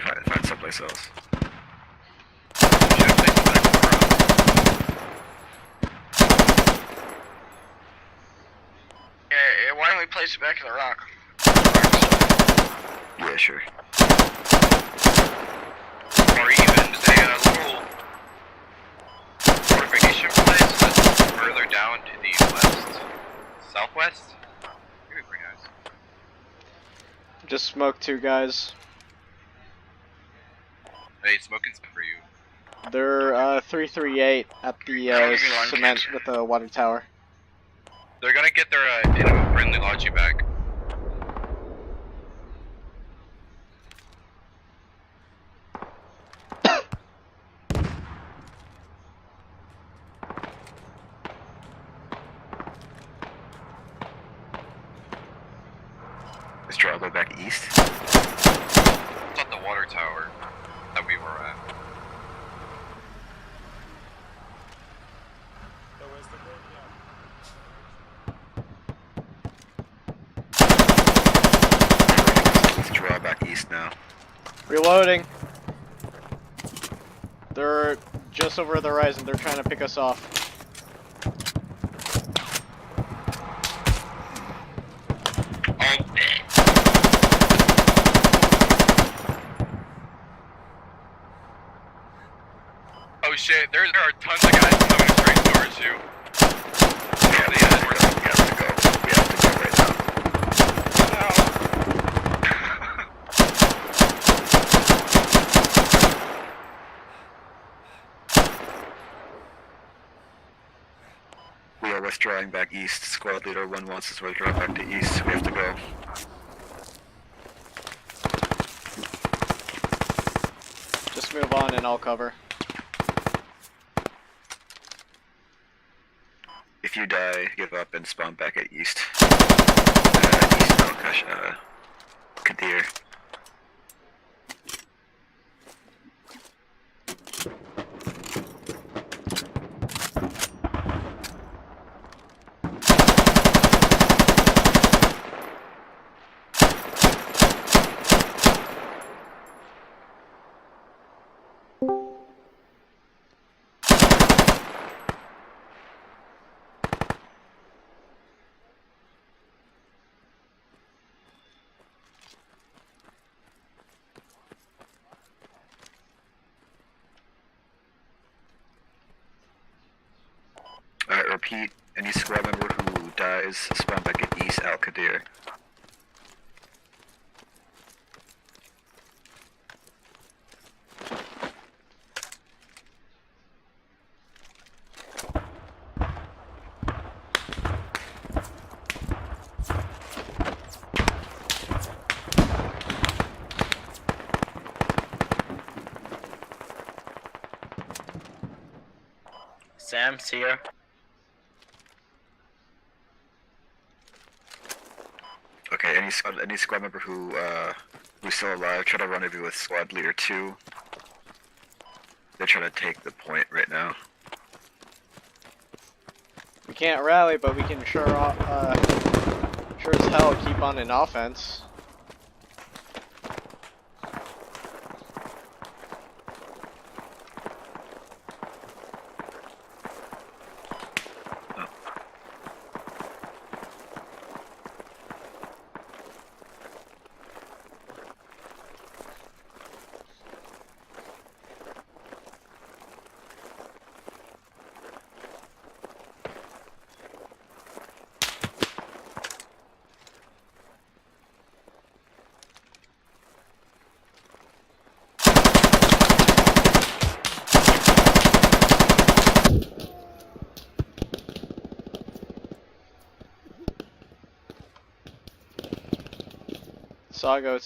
find someplace else. Yeah, why don't we place it back in the rock? Yeah, sure. Or even a little fortification place that's further down to the west, southwest. That'd be pretty nice. Just smoked 2 guys. Hey, smoking stuff for you. They're 338 at the cement with the water tower. They're gonna get their friendly logi back. Let's try to go back east. It's at the water tower that we were at. Let's draw back east now. Reloading. They're just over the horizon. They're trying to pick us off. Oh shit, there are tons of guys coming straight towards you. Yeah, we have to go. We have to go right now. We are withdrawing back east. Squad leader 1 wants us to withdraw back to east. We have to go. Just move on and I'll cover. If you die, give up and spawn back at east. East Malkash, Kadir. Repeat, any squad member who dies, spawn back at East Al Qadir. Sam's here. Okay, any squad member who's still alive, try to rendezvous with squad leader 2. They're trying to take the point right now. We can't rally, but we can sure as hell keep on in offense. Sago,